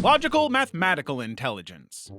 Logical mathematical intelligence.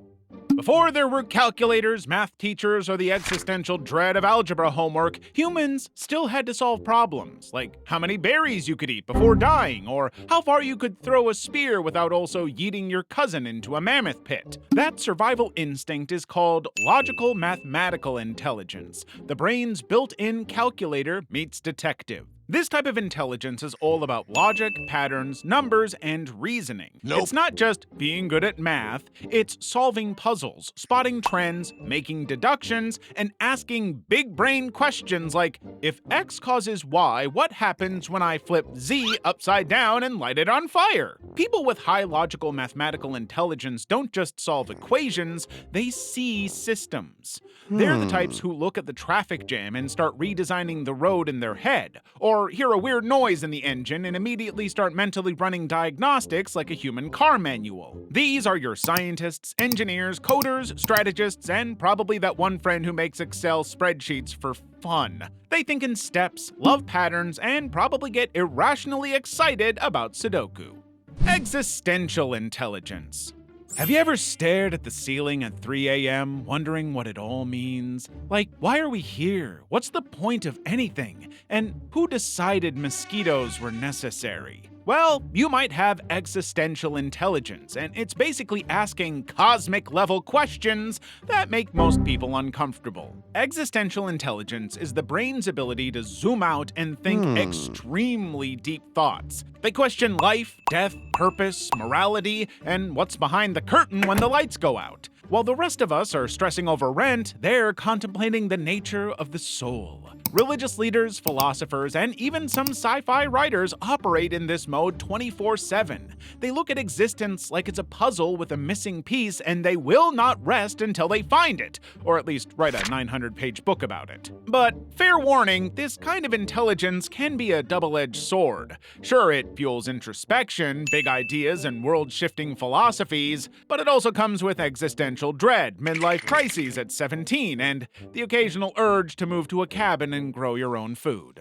Before there were calculators, math teachers, or the existential dread of algebra homework, humans still had to solve problems, like how many berries you could eat before dying, or how far you could throw a spear without also yeeting your cousin into a mammoth pit. That survival instinct is called logical mathematical intelligence, the brain's built-in calculator meets detective. This type of intelligence is all about logic, patterns, numbers, and reasoning. Nope. It's not just being good at math, it's solving puzzles, spotting trends, making deductions, and asking big brain questions like, if X causes Y, what happens when I flip Z upside down and light it on fire? People with high logical mathematical intelligence don't just solve equations, they see systems. They're the types who look at the traffic jam and start redesigning the road in their head, or hear a weird noise in the engine and immediately start mentally running diagnostics like a human car manual. These are your scientists, engineers, coders, strategists, and probably that one friend who makes Excel spreadsheets for fun. They think in steps, love patterns, and probably get irrationally excited about Sudoku. Existential Intelligence. Have you ever stared at the ceiling at 3 a.m., wondering what it all means? Like, why are we here? What's the point of anything? And who decided mosquitoes were necessary? Well, you might have existential intelligence, and it's basically asking cosmic-level questions that make most people uncomfortable. Existential intelligence is the brain's ability to zoom out and think extremely deep thoughts. They question life, death, purpose, morality, and what's behind the curtain when the lights go out. While the rest of us are stressing over rent, they're contemplating the nature of the soul. Religious leaders, philosophers, and even some sci-fi writers operate in this mode 24/7. They look at existence like it's a puzzle with a missing piece, and they will not rest until they find it, or at least write a 900-page book about it. But fair warning, this kind of intelligence can be a double-edged sword. Sure, it fuels introspection, big ideas, and world-shifting philosophies, but it also comes with existential dread, midlife crises at 17, and the occasional urge to move to a cabin and grow your own food.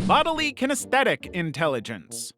Bodily kinesthetic intelligence.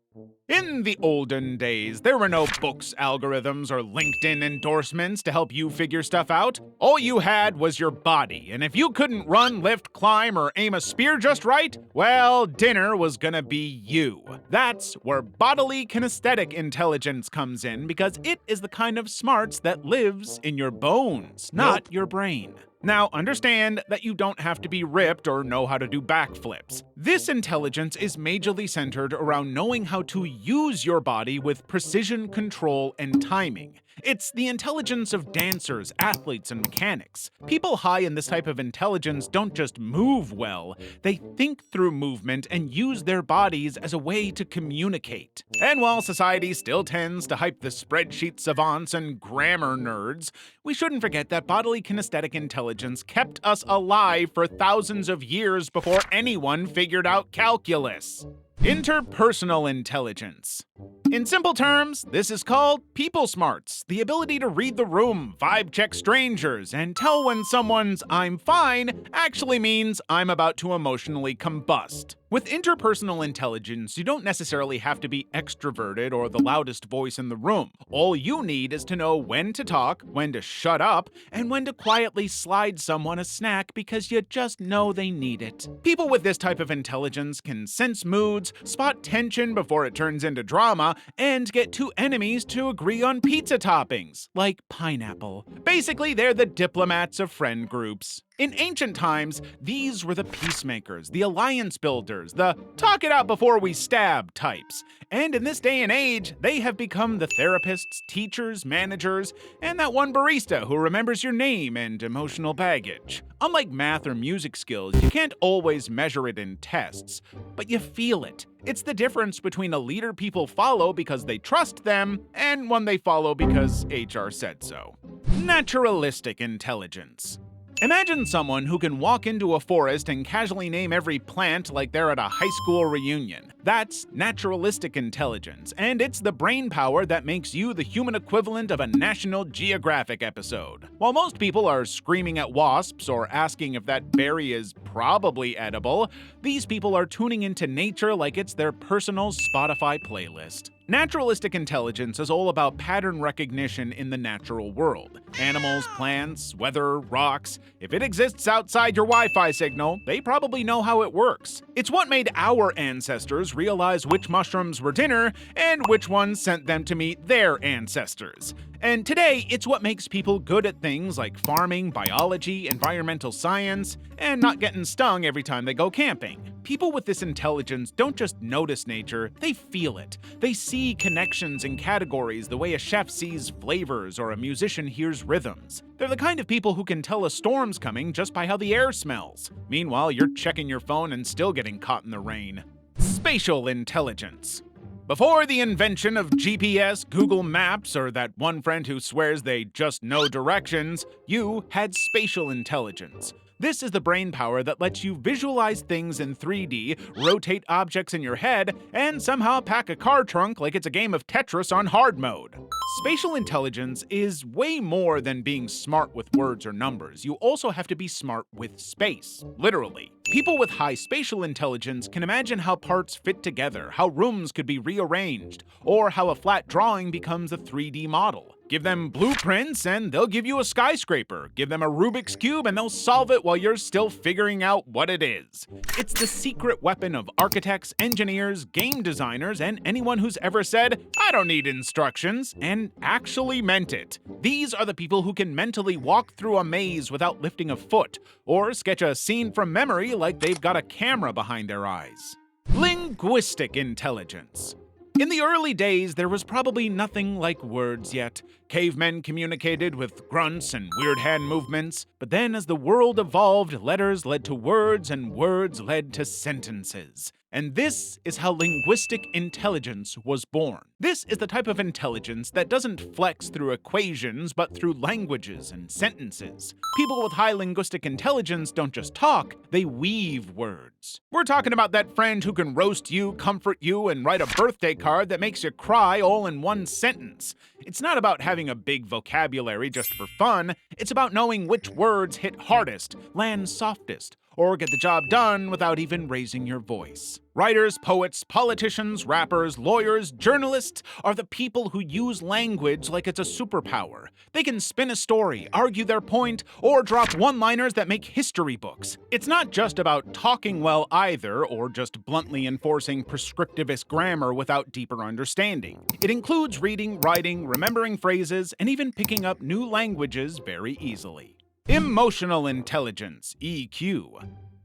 In the olden days, there were no books, algorithms, or LinkedIn endorsements to help you figure stuff out. All you had was your body, and if you couldn't run, lift, climb, or aim a spear just right, well, dinner was gonna be you. That's where bodily kinesthetic intelligence comes in, because it is the kind of smarts that lives in your bones, not your brain. Now, understand that you don't have to be ripped or know how to do backflips. This intelligence is majorly centered around knowing how to use your body with precision, control, and timing. It's the intelligence of dancers, athletes, and mechanics. People high in this type of intelligence don't just move well, they think through movement and use their bodies as a way to communicate. And while society still tends to hype the spreadsheet savants and grammar nerds, we shouldn't forget that bodily kinesthetic intelligence kept us alive for thousands of years before anyone figured out calculus. Interpersonal Intelligence. In simple terms, this is called people smarts, the ability to read the room, vibe check strangers, and tell when someone's "I'm fine" actually means "I'm about to emotionally combust." With interpersonal intelligence, you don't necessarily have to be extroverted or the loudest voice in the room. All you need is to know when to talk, when to shut up, and when to quietly slide someone a snack because you just know they need it. People with this type of intelligence can sense moods, spot tension before it turns into drama, and get two enemies to agree on pizza toppings, like pineapple. Basically, they're the diplomats of friend groups. In ancient times, these were the peacemakers, the alliance builders, the talk it out before we stab types. And in this day and age, they have become the therapists, teachers, managers, and that one barista who remembers your name and emotional baggage. Unlike math or music skills, you can't always measure it in tests, but you feel it. It's the difference between a leader people follow because they trust them and one they follow because HR said so. Naturalistic Intelligence. Imagine someone who can walk into a forest and casually name every plant like they're at a high school reunion. That's naturalistic intelligence, and it's the brain power that makes you the human equivalent of a National Geographic episode. While most people are screaming at wasps or asking if that berry is probably edible, these people are tuning into nature like it's their personal Spotify playlist. Naturalistic intelligence is all about pattern recognition in the natural world. Animals, plants, weather, rocks. If it exists outside your Wi-Fi signal, they probably know how it works. It's what made our ancestors realize which mushrooms were dinner and which ones sent them to meet their ancestors. And today, it's what makes people good at things like farming, biology, environmental science, and not getting stung every time they go camping. People with this intelligence don't just notice nature, they feel it. They see connections and categories the way a chef sees flavors or a musician hears rhythms. They're the kind of people who can tell a storm's coming just by how the air smells. Meanwhile, you're checking your phone and still getting caught in the rain. Spatial Intelligence. Before the invention of GPS, Google Maps, or that one friend who swears they just know directions, you had spatial intelligence. This is the brain power that lets you visualize things in 3D, rotate objects in your head, and somehow pack a car trunk like it's a game of Tetris on hard mode. Spatial intelligence is way more than being smart with words or numbers. You also have to be smart with space, literally. People with high spatial intelligence can imagine how parts fit together, how rooms could be rearranged, or how a flat drawing becomes a 3D model. Give them blueprints and they'll give you a skyscraper. Give them a Rubik's Cube and they'll solve it while you're still figuring out what it is. It's the secret weapon of architects, engineers, game designers, and anyone who's ever said, "I don't need instructions," and actually meant it. These are the people who can mentally walk through a maze without lifting a foot, or sketch a scene from memory like they've got a camera behind their eyes. Linguistic Intelligence. In the early days, there was probably nothing like words yet. Cavemen communicated with grunts and weird hand movements. But then as the world evolved, letters led to words and words led to sentences. And this is how linguistic intelligence was born. This is the type of intelligence that doesn't flex through equations, but through languages and sentences. People with high linguistic intelligence don't just talk, they weave words. We're talking about that friend who can roast you, comfort you, and write a birthday card that makes you cry all in one sentence. It's not about having a big vocabulary just for fun, it's about knowing which words hit hardest, land softest, or get the job done without even raising your voice. Writers, poets, politicians, rappers, lawyers, journalists are the people who use language like it's a superpower. They can spin a story, argue their point, or drop one-liners that make history books. It's not just about talking well either, or just bluntly enforcing prescriptivist grammar without deeper understanding. It includes reading, writing, remembering phrases, and even picking up new languages very easily. Emotional Intelligence, EQ.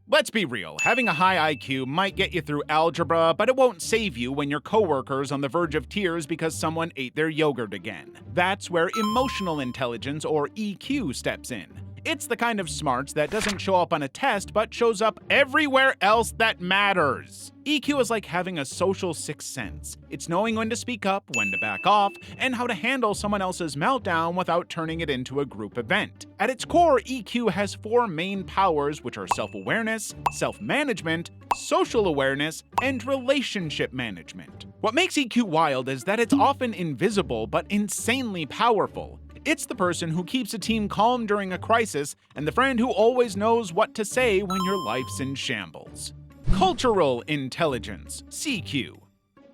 Let's be real, having a high IQ might get you through algebra, but it won't save you when your coworker's on the verge of tears because someone ate their yogurt again. That's where emotional intelligence, or EQ, steps in. It's the kind of smarts that doesn't show up on a test, but shows up everywhere else that matters. EQ is like having a social sixth sense. It's knowing when to speak up, when to back off, and how to handle someone else's meltdown without turning it into a group event. At its core, EQ has four main powers, which are self-awareness, self-management, social awareness, and relationship management. What makes EQ wild is that it's often invisible but insanely powerful. It's the person who keeps a team calm during a crisis and the friend who always knows what to say when your life's in shambles. Cultural Intelligence, CQ.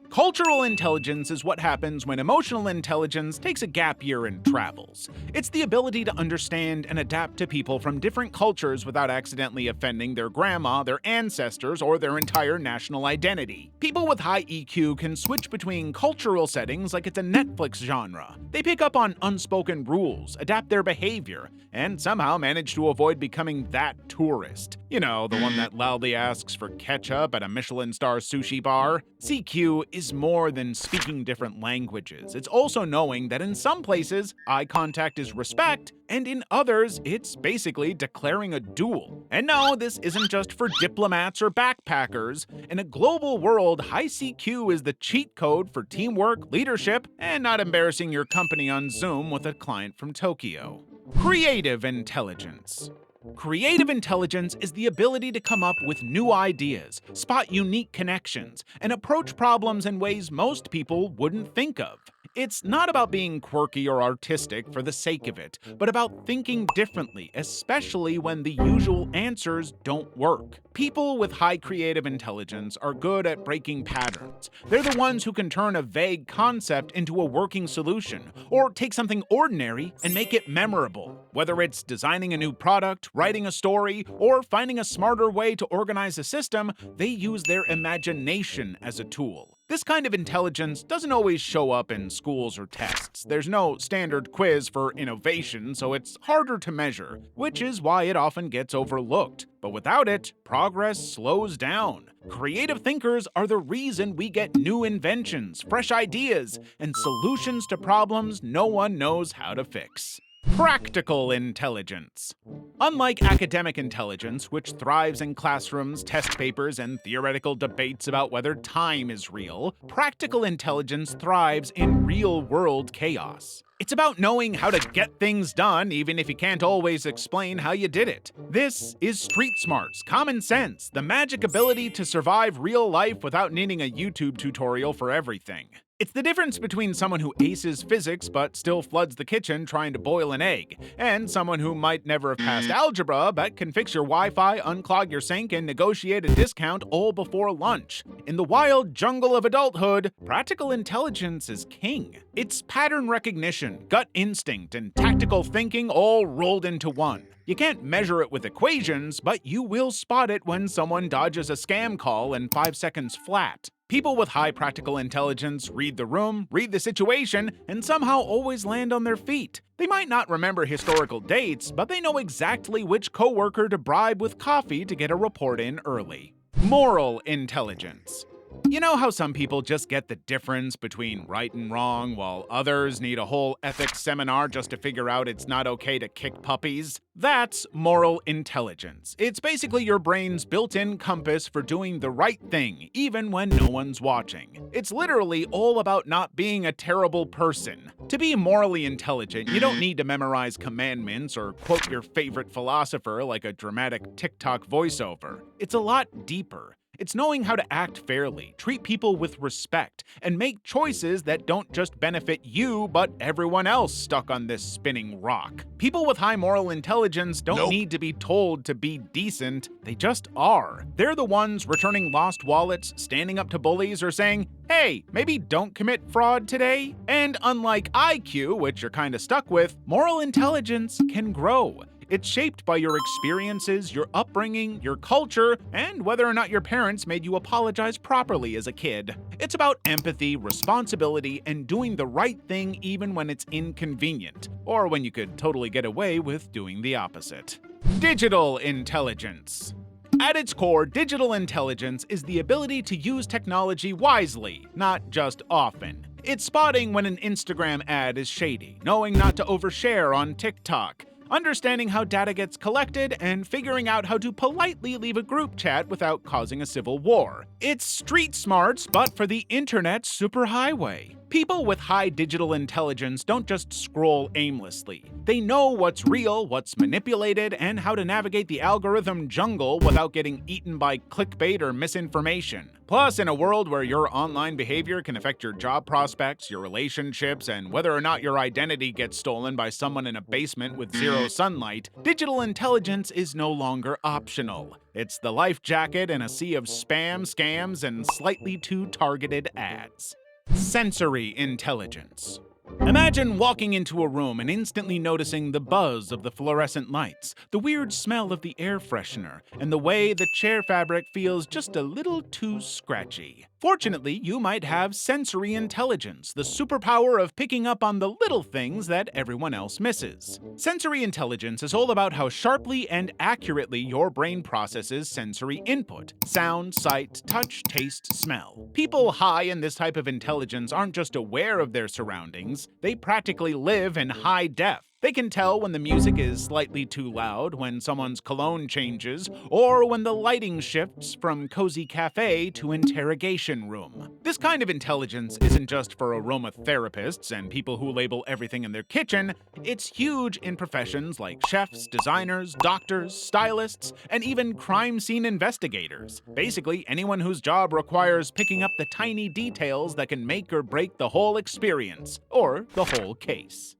Cultural intelligence is what happens when emotional intelligence takes a gap year and travels. It's the ability to understand and adapt to people from different cultures without accidentally offending their grandma, their ancestors, or their entire national identity. People with high EQ can switch between cultural settings like it's a Netflix genre. They pick up on unspoken rules, adapt their behavior, and somehow manage to avoid becoming that tourist. You know, the one that loudly asks for ketchup at a Michelin-star sushi bar. CQ is more than speaking different languages. It's also knowing that in some places, eye contact is respect, and in others, it's basically declaring a duel. And no, this isn't just for diplomats or backpackers. In a global world, high CQ is the cheat code for teamwork, leadership, and not embarrassing your company on Zoom with a client from Tokyo. Creative Intelligence. Creative intelligence is the ability to come up with new ideas, spot unique connections, and approach problems in ways most people wouldn't think of. It's not about being quirky or artistic for the sake of it, but about thinking differently, especially when the usual answers don't work. People with high creative intelligence are good at breaking patterns. They're the ones who can turn a vague concept into a working solution, or take something ordinary and make it memorable. Whether it's designing a new product, writing a story, or finding a smarter way to organize a system, they use their imagination as a tool. This kind of intelligence doesn't always show up in schools or tests. There's no standard quiz for innovation, so it's harder to measure, which is why it often gets overlooked. But without it, progress slows down. Creative thinkers are the reason we get new inventions, fresh ideas, and solutions to problems no one knows how to fix. Practical intelligence. Unlike academic intelligence, which thrives in classrooms, test papers, and theoretical debates about whether time is real, practical intelligence thrives in real-world chaos. It's about knowing how to get things done, even if you can't always explain how you did it. This is street smarts, common sense, the magic ability to survive real life without needing a YouTube tutorial for everything. It's the difference between someone who aces physics but still floods the kitchen trying to boil an egg, and someone who might never have passed algebra but can fix your Wi-Fi, unclog your sink, and negotiate a discount all before lunch. In the wild jungle of adulthood, practical intelligence is king. It's pattern recognition, gut instinct, and tactical thinking all rolled into one. You can't measure it with equations, but you will spot it when someone dodges a scam call in 5 seconds flat. People with high practical intelligence read the room, read the situation, and somehow always land on their feet. They might not remember historical dates, but they know exactly which coworker to bribe with coffee to get a report in early. Moral intelligence. You know how some people just get the difference between right and wrong, while others need a whole ethics seminar just to figure out it's not okay to kick puppies? That's moral intelligence. It's basically your brain's built-in compass for doing the right thing, even when no one's watching. It's literally all about not being a terrible person. To be morally intelligent, you don't need to memorize commandments or quote your favorite philosopher like a dramatic TikTok voiceover. It's a lot deeper. It's knowing how to act fairly, treat people with respect, and make choices that don't just benefit you, but everyone else stuck on this spinning rock. People with high moral intelligence don't need to be told to be decent, they just are. They're the ones returning lost wallets, standing up to bullies, or saying, hey, maybe don't commit fraud today. And unlike IQ, which you're kinda stuck with, moral intelligence can grow. It's shaped by your experiences, your upbringing, your culture, and whether or not your parents made you apologize properly as a kid. It's about empathy, responsibility, and doing the right thing even when it's inconvenient, or when you could totally get away with doing the opposite. Digital intelligence. At its core, digital intelligence is the ability to use technology wisely, not just often. It's spotting when an Instagram ad is shady, knowing not to overshare on TikTok, understanding how data gets collected, and figuring out how to politely leave a group chat without causing a civil war. It's street smarts, but for the internet's superhighway. People with high digital intelligence don't just scroll aimlessly. They know what's real, what's manipulated, and how to navigate the algorithm jungle without getting eaten by clickbait or misinformation. Plus, in a world where your online behavior can affect your job prospects, your relationships, and whether or not your identity gets stolen by someone in a basement with zero sunlight, digital intelligence is no longer optional. It's the life jacket in a sea of spam, scams, and slightly too targeted ads. Sensory intelligence. Imagine walking into a room and instantly noticing the buzz of the fluorescent lights, the weird smell of the air freshener, and the way the chair fabric feels just a little too scratchy. Fortunately, you might have sensory intelligence, the superpower of picking up on the little things that everyone else misses. Sensory intelligence is all about how sharply and accurately your brain processes sensory input: sound, sight, touch, taste, smell. People high in this type of intelligence aren't just aware of their surroundings, they practically live in high def. They can tell when the music is slightly too loud, when someone's cologne changes, or when the lighting shifts from cozy cafe to interrogation room. This kind of intelligence isn't just for aromatherapists and people who label everything in their kitchen, it's huge in professions like chefs, designers, doctors, stylists, and even crime scene investigators. Basically, anyone whose job requires picking up the tiny details that can make or break the whole experience, or the whole case.